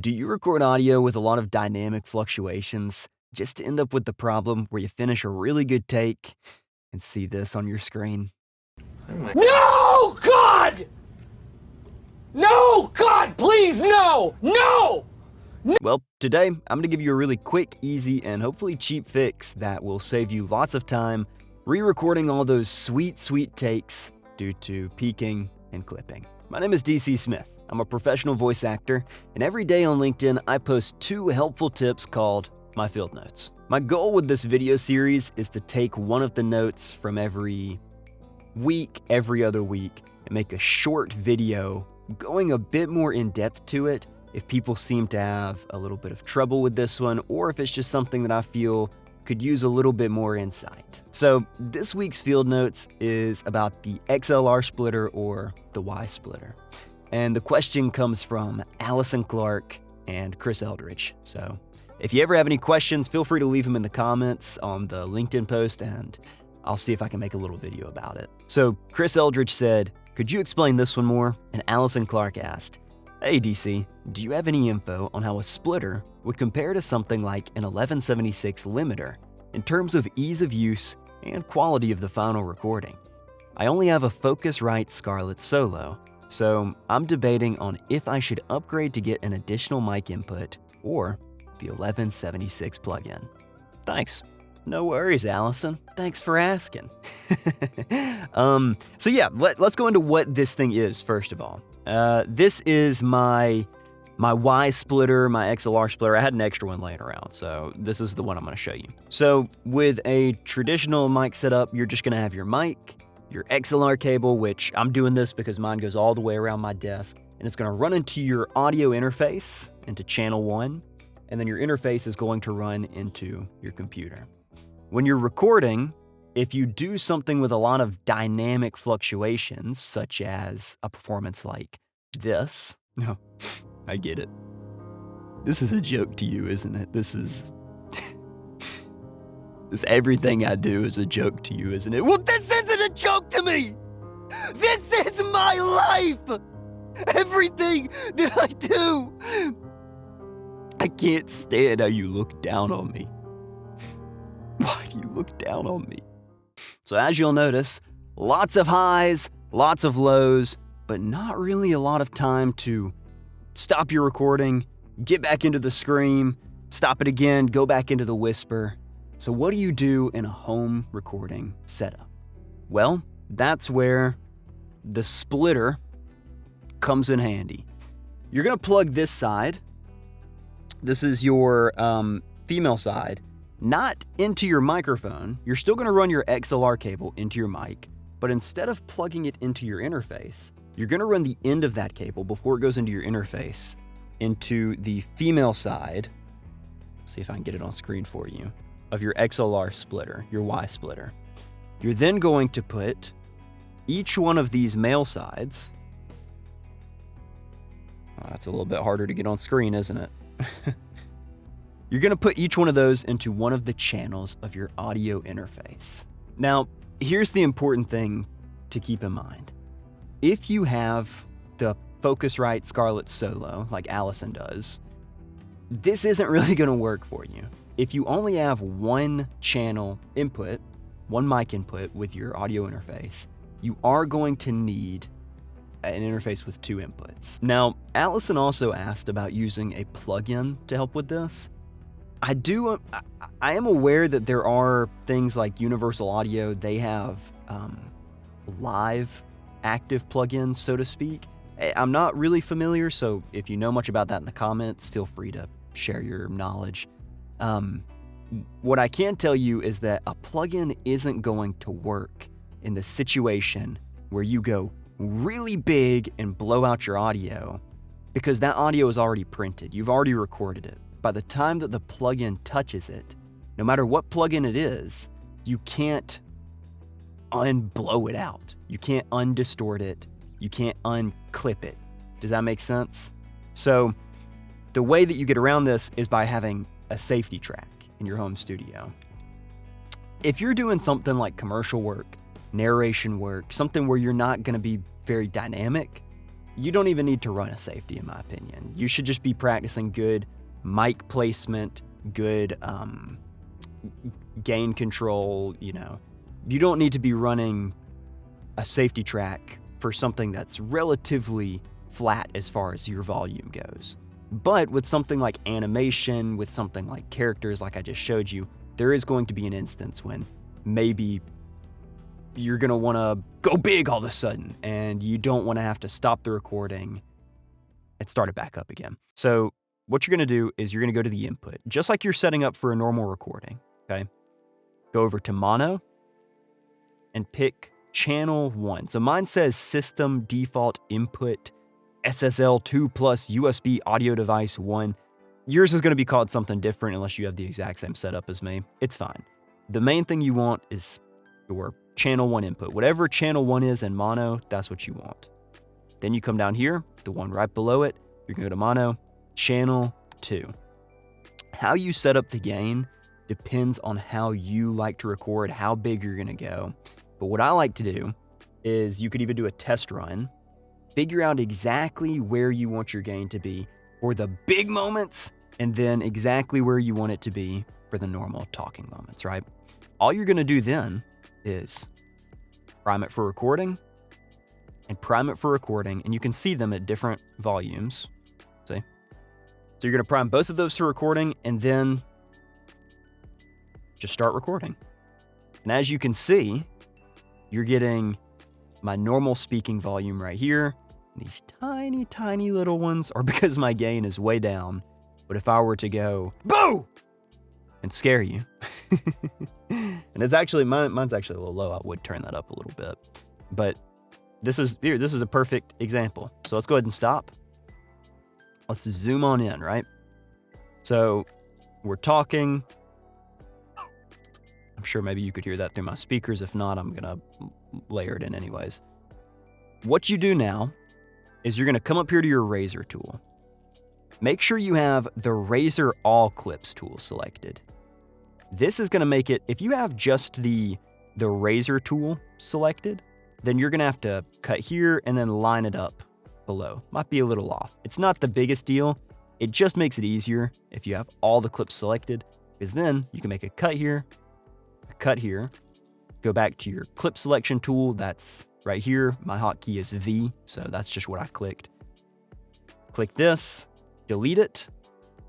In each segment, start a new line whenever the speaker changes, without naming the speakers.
Do you record audio with a lot of dynamic fluctuations just to end up with the problem where you finish a really good take and see this on your screen?
No, God! No, God, please, no! No!
Well, today I'm going to give you a really quick, easy, and hopefully cheap fix that will save you lots of time re-recording all those sweet takes due to peaking and clipping. My name is DC Smith. I'm a professional voice actor, and every day on LinkedIn I post 2 helpful tips called my field notes. My goal with this video series is to take one of the notes from every week, every other week, and make a short video going a bit more in depth to it if people seem to have a little bit of trouble with this one, or if it's just something that I feel could use a little bit more insight. So this week's field notes is about the XLR splitter or the Y splitter. And the question comes from Allison Clark and Chris Eldridge. So if you ever have any questions, feel free to leave them in the comments on the LinkedIn post and I'll see if I can make a little video about it. So Chris Eldridge said, "Could you explain this one more?" And Allison Clark asked, "Hey DC, do you have any info on how a splitter would compare to something like an 1176 limiter in terms of ease of use and quality of the final recording? I only have a Focusrite Scarlett Solo, so I'm debating on if I should upgrade to get an additional mic input or the 1176 plugin. Thanks." No worries, Allison. Thanks for asking. So yeah, let's go into what this thing is first of all. This is my Y splitter, my XLR splitter. I had an extra one laying around, so this is the one I'm going to show you. So with a traditional mic setup, you're just going to have your mic, your XLR cable, which I'm doing this because mine goes all the way around my desk, and it's going to run into your audio interface, into channel 1, and then your interface is going to run into your computer. When you're recording, if you do something with a lot of dynamic fluctuations, such as a performance like this, no, I get it. This is a joke to you, isn't it? This everything I do is a joke to you, isn't it? Well, this isn't a joke to me! This is my life! Everything that I do! I can't stand how you look down on me. Why do you look down on me? So as you'll notice, lots of highs, lots of lows, but not really a lot of time to stop your recording, get back into the scream, stop it again, go back into the whisper. So what do you do in a home recording setup? Well, that's where the splitter comes in handy. You're gonna plug this side. This is your female side. Not into your microphone. You're still going to run your XLR cable into your mic, but instead of plugging it into your interface, you're going to run the end of that cable before it goes into your interface into the female side. See if I can get it on screen for you, of your XLR splitter, your Y splitter. You're then going to put each one of these male sides. Oh, that's a little bit harder to get on screen, isn't it? You're going to put each one of those into one of the channels of your audio interface. Now, here's the important thing to keep in mind. If you have the Focusrite Scarlett Solo, like Allison does, this isn't really going to work for you. If you only have one channel input, one mic input with your audio interface, you are going to need an interface with 2 inputs. Now, Allison also asked about using a plugin to help with this. I am aware that there are things like Universal Audio. They have live active plugins, so to speak. I'm not really familiar, so if you know much about that in the comments, feel free to share your knowledge. What I can tell you is that a plugin isn't going to work in the situation where you go really big and blow out your audio, because that audio is already printed. You've already recorded it. By the time that the plugin touches it, no matter what plugin it is, you can't unblow it out. You can't undistort it. You can't unclip it. Does that make sense? So the way that you get around this is by having a safety track in your home studio. If you're doing something like commercial work, narration work, something where you're not going to be very dynamic, you don't even need to run a safety, in my opinion. You should just be practicing good mic placement, good gain control. You don't need to be running a safety track for something that's relatively flat as far as your volume goes. But with something like animation, with something like characters like I just showed you, there is going to be an instance when maybe you're going to want to go big all of a sudden, and you don't want to have to stop the recording and start it back up again. So what you're going to do is you're going to go to the input, just like you're setting up for a normal recording, okay? Go over to mono and pick channel 1. So mine says system default input SSL 2 plus USB audio device 1. Yours is going to be called something different unless you have the exact same setup as me. It's fine. The main thing you want is your channel 1 input. Whatever channel 1 is in mono, that's what you want. Then you come down here, the one right below it, you're going to go to mono, channel 2. How you set up the gain depends on how you like to record, how big you're going to go. But what I like to do is you could even do a test run, figure out exactly where you want your gain to be for the big moments, and then exactly where you want it to be for the normal talking moments, right? All you're going to do then is prime it for recording and prime it for recording, and you can see them at different volumes. See? So you're going to prime both of those to recording and then just start recording. And as you can see, you're getting my normal speaking volume right here. These tiny, tiny little ones are because my gain is way down. But if I were to go, boo, and scare you, and it's actually, mine's actually a little low. I would turn that up a little bit. But this is a perfect example. So let's go ahead and stop. Let's zoom on in, right? So we're talking. I'm sure maybe you could hear that through my speakers. If not, I'm going to layer it in anyways. What you do now is you're going to come up here to your razor tool. Make sure you have the razor all clips tool selected. This is going to make it, if you have just the razor tool selected, then you're going to have to cut here and then line it up below. Might be a little off. It's not the biggest deal. It just makes it easier if you have all the clips selected, because then you can make a cut here, go back to your clip selection tool. That's right here. My hotkey is V, so that's just what I clicked. Click this, delete it,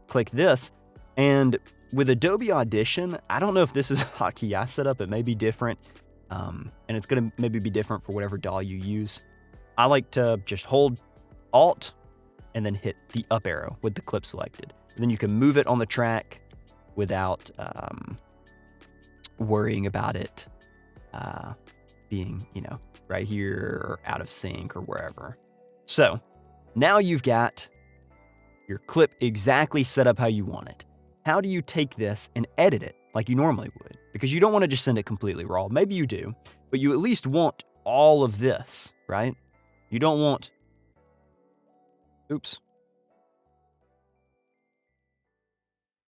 click this, and with Adobe Audition, I don't know if this is a hotkey I set up. It may be different, and it's going to maybe be different for whatever DAW you use. I like to just hold Alt and then hit the up arrow with the clip selected. And then you can move it on the track without worrying about it being, right here or out of sync or wherever. So now you've got your clip exactly set up how you want it. How do you take this and edit it like you normally would? Because you don't want to just send it completely raw. Maybe you do, but you at least want all of this, right? You don't want,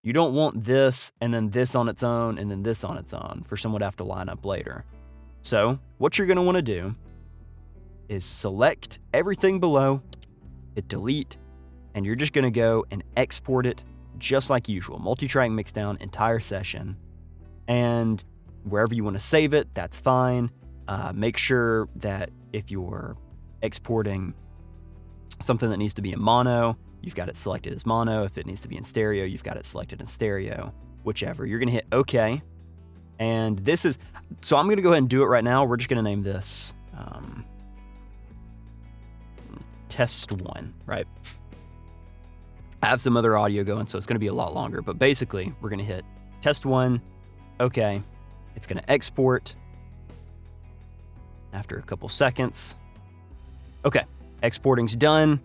you don't want this and then this on its own and then this on its own for someone to have to line up later. So what you're going to want to do is select everything below, hit delete, and you're just going to go and export it just like usual. Multi-track mixdown, entire session. And wherever you want to save it, that's fine. Make sure that if you're exporting something that needs to be in mono, you've got it selected as mono. If it needs to be in stereo, you've got it selected in stereo, whichever. You're going to hit OK. And this is, so I'm going to go ahead and do it right now. We're just going to name this test 1, right? I have some other audio going, so it's going to be a lot longer. But basically, we're going to hit test 1, OK. It's going to export after a couple seconds. OK, exporting's done.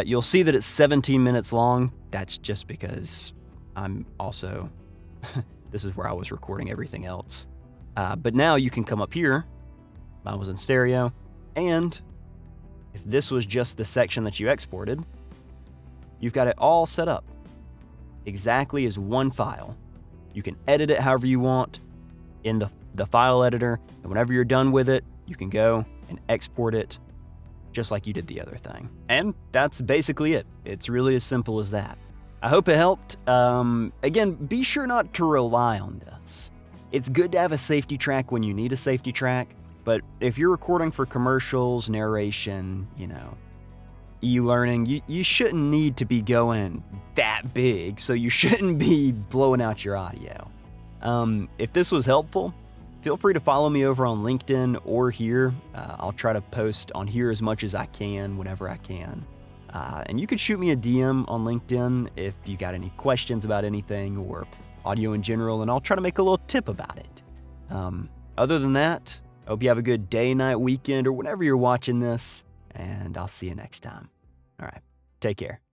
You'll see that it's 17 minutes long. That's just because I'm also, this is where I was recording everything else. But now you can come up here. Mine was in stereo. And if this was just the section that you exported, you've got it all set up exactly as one file. You can edit it however you want in the file editor. And whenever you're done with it, you can go and export it just like you did the other thing. And that's basically it. It's really as simple as that. I hope it helped. Again, be sure not to rely on this. It's good to have a safety track when you need a safety track, but if you're recording for commercials, narration, e-learning, you shouldn't need to be going that big, so you shouldn't be blowing out your audio. If this was helpful, feel free to follow me over on LinkedIn or here. I'll try to post on here as much as I can, whenever I can. And you could shoot me a DM on LinkedIn if you got any questions about anything or audio in general, and I'll try to make a little tip about it. Other than that, I hope you have a good day, night, weekend, or whenever you're watching this, and I'll see you next time. All right, take care.